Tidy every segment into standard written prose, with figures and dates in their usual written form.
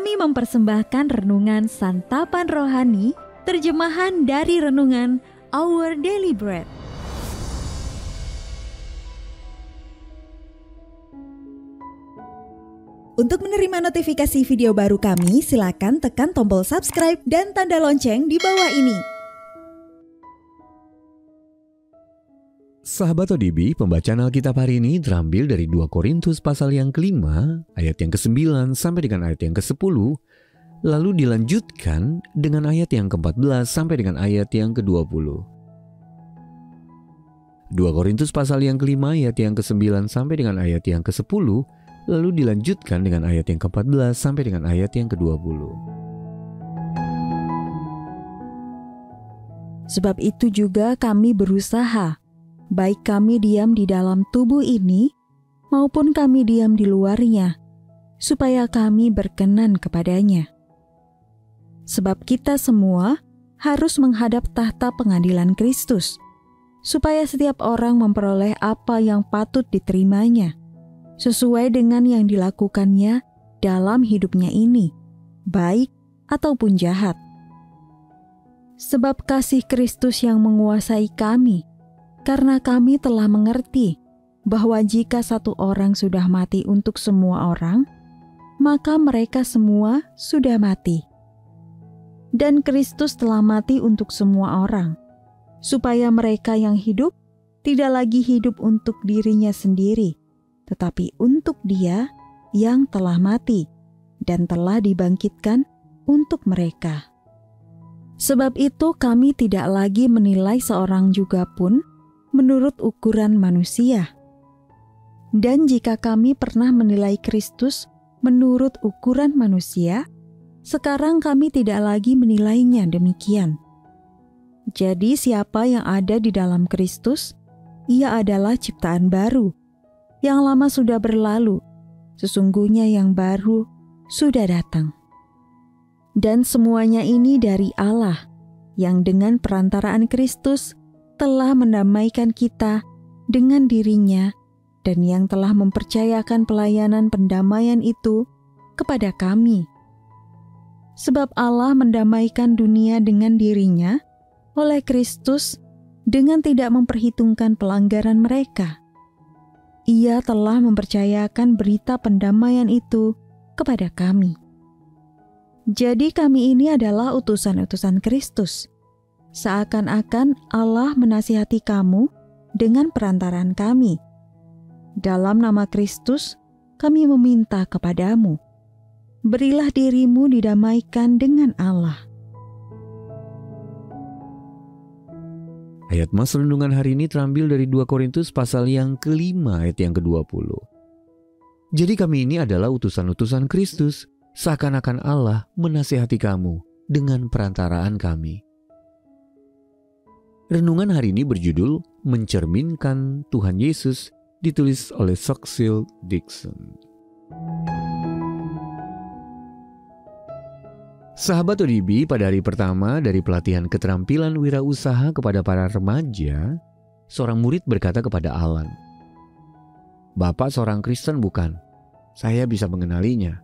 Kami mempersembahkan renungan Santapan Rohani, terjemahan dari renungan Our Daily Bread. Untuk menerima notifikasi video baru kami, silakan tekan tombol subscribe dan tanda lonceng di bawah ini. Sahabat ODB, pembacaan Alkitab hari ini terambil dari 2 Korintus pasal yang ke-5, ayat yang ke-9 sampai dengan ayat yang ke-10, lalu dilanjutkan dengan ayat yang ke-14 sampai dengan ayat yang ke-20. 2 Korintus pasal yang ke-5, ayat yang ke-9 sampai dengan ayat yang ke-10, lalu dilanjutkan dengan ayat yang ke-14 sampai dengan ayat yang ke-20. Sebab itu juga kami berusaha, baik kami diam di dalam tubuh ini, maupun kami diam di luarnya, supaya kami berkenan kepadanya. Sebab kita semua harus menghadap tahta pengadilan Kristus, supaya setiap orang memperoleh apa yang patut diterimanya, sesuai dengan yang dilakukannya dalam hidupnya ini, baik ataupun jahat. Sebab kasih Kristus yang menguasai kami, karena kami telah mengerti bahwa jika satu orang sudah mati untuk semua orang, maka mereka semua sudah mati. Dan Kristus telah mati untuk semua orang, supaya mereka yang hidup tidak lagi hidup untuk dirinya sendiri, tetapi untuk Dia yang telah mati dan telah dibangkitkan untuk mereka. Sebab itu kami tidak lagi menilai seorang juga pun menurut ukuran manusia. Dan jika kami pernah menilai Kristus menurut ukuran manusia, sekarang kami tidak lagi menilainya demikian. Jadi siapa yang ada di dalam Kristus, ia adalah ciptaan baru. Yang lama sudah berlalu, sesungguhnya yang baru sudah datang. Dan semuanya ini dari Allah, yang dengan perantaraan Kristus telah mendamaikan kita dengan dirinya dan yang telah mempercayakan pelayanan pendamaian itu kepada kami. Sebab Allah mendamaikan dunia dengan dirinya oleh Kristus dengan tidak memperhitungkan pelanggaran mereka. Ia telah mempercayakan berita pendamaian itu kepada kami. Jadi kami ini adalah utusan-utusan Kristus. Seakan-akan Allah menasihati kamu dengan perantaran kami. Dalam nama Kristus, kami meminta kepadamu, berilah dirimu didamaikan dengan Allah. Ayat mas renungan hari ini terambil dari 2 Korintus pasal yang ke-5 ayat yang ke-20. Jadi kami ini adalah utusan-utusan Kristus, seakan-akan Allah menasihati kamu dengan perantaraan kami. Renungan hari ini berjudul Mencerminkan Tuhan Yesus, ditulis oleh Saxil Dixon. Sahabat ODB, pada hari pertama dari pelatihan keterampilan wirausaha kepada para remaja, seorang murid berkata kepada Alan, "Bapak seorang Kristen bukan? Saya bisa mengenalinya."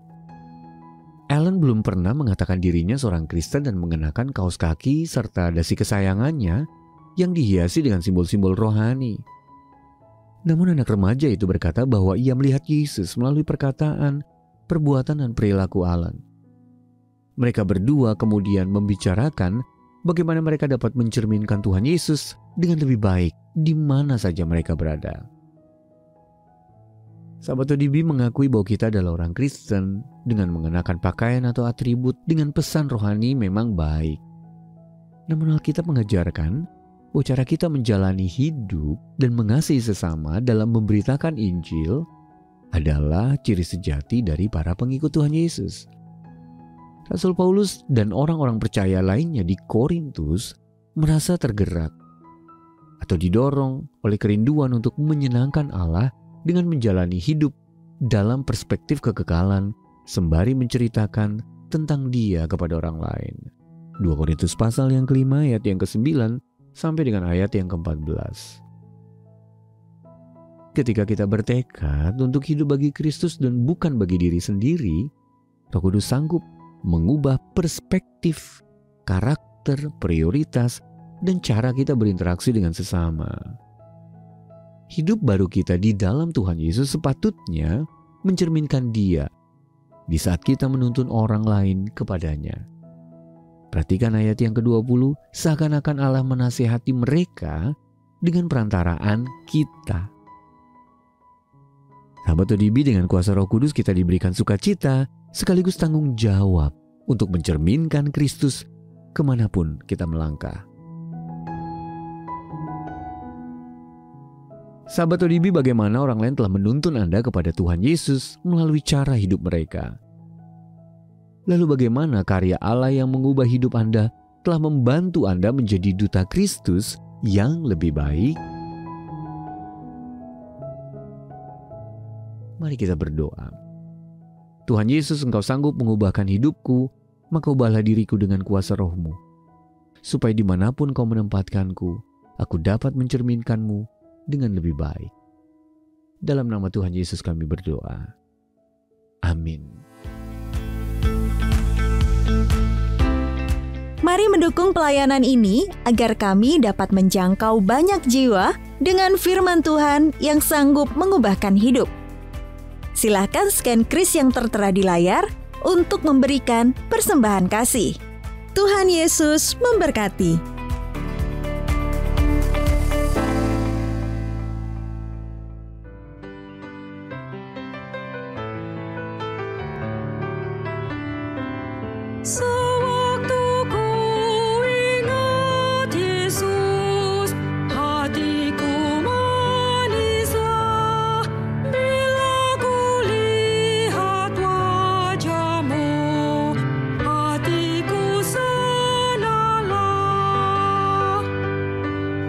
Alan belum pernah mengatakan dirinya seorang Kristen dan mengenakan kaos kaki serta dasi kesayangannya yang dihiasi dengan simbol-simbol rohani. Namun anak remaja itu berkata bahwa ia melihat Yesus melalui perkataan, perbuatan, dan perilaku Alan. Mereka berdua kemudian membicarakan bagaimana mereka dapat mencerminkan Tuhan Yesus dengan lebih baik di mana saja mereka berada. Sahabat ODB mengakui bahwa kita adalah orang Kristen dengan mengenakan pakaian atau atribut dengan pesan rohani memang baik. Namun Alkitab mengajarkan bahwa cara kita menjalani hidup dan mengasihi sesama dalam memberitakan Injil adalah ciri sejati dari para pengikut Tuhan Yesus. Rasul Paulus dan orang-orang percaya lainnya di Korintus merasa tergerak atau didorong oleh kerinduan untuk menyenangkan Allah dengan menjalani hidup dalam perspektif kekekalan sembari menceritakan tentang Dia kepada orang lain. 2 Korintus pasal yang ke-5 ayat yang ke-9 sampai dengan ayat yang ke-14. Ketika kita bertekad untuk hidup bagi Kristus dan bukan bagi diri sendiri, Roh Kudus sanggup mengubah perspektif, karakter, prioritas, dan cara kita berinteraksi dengan sesama. Hidup baru kita di dalam Tuhan Yesus sepatutnya mencerminkan Dia di saat kita menuntun orang lain kepadanya. Perhatikan ayat yang ke-20, seakan-akan Allah menasihati mereka dengan perantaraan kita. Sahabat ODB, dengan kuasa Roh Kudus kita diberikan sukacita sekaligus tanggung jawab untuk mencerminkan Kristus kemanapun kita melangkah. Sahabat ODB, bagaimana orang lain telah menuntun Anda kepada Tuhan Yesus melalui cara hidup mereka? Lalu bagaimana karya Allah yang mengubah hidup Anda telah membantu Anda menjadi duta Kristus yang lebih baik? Mari kita berdoa. Tuhan Yesus, Engkau sanggup mengubahkan hidupku, maka ubahlah diriku dengan kuasa Roh-Mu, supaya dimanapun Kau menempatkanku, aku dapat mencerminkan-Mu dengan lebih baik. Dalam nama Tuhan Yesus kami berdoa. Amin. Mari mendukung pelayanan ini agar kami dapat menjangkau banyak jiwa dengan firman Tuhan yang sanggup mengubahkan hidup. Silakan scan kris yang tertera di layar untuk memberikan persembahan kasih. Tuhan Yesus memberkati. Sewaktu ku ingat Yesus, hatiku manislah bila ku lihat wajah-Mu, hatiku senanglah.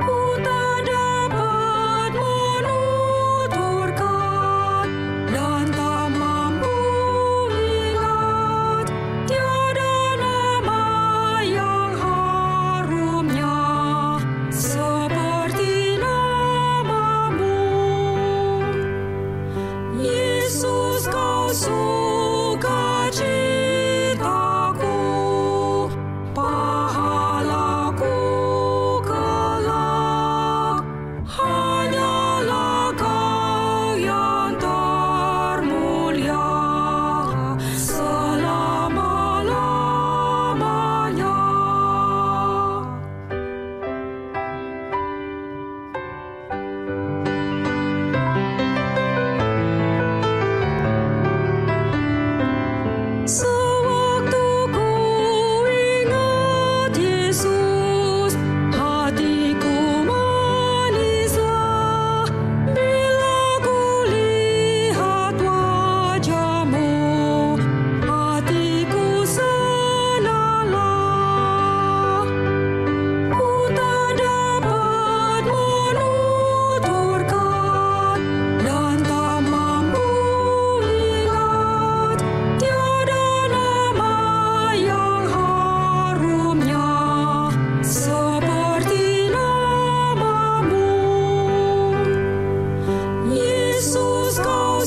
Ku tak dapat menuturkan dan tak mampu ingat tiada nama yang harumnya seperti nama-Mu. Yesus, Kau sukacitaku, pahalaku kelak, hanyalah Kau yang termulia selama-lamanya. Sewaktu ku ingat Yesus, hatiku manislah bila ku lihat wajah-Mu, hatiku senanglah. Ku tak dapat menuturkan dan tak mampu ingat tiada nama yang harumnya seperti nama-Mu. Yesus, Kau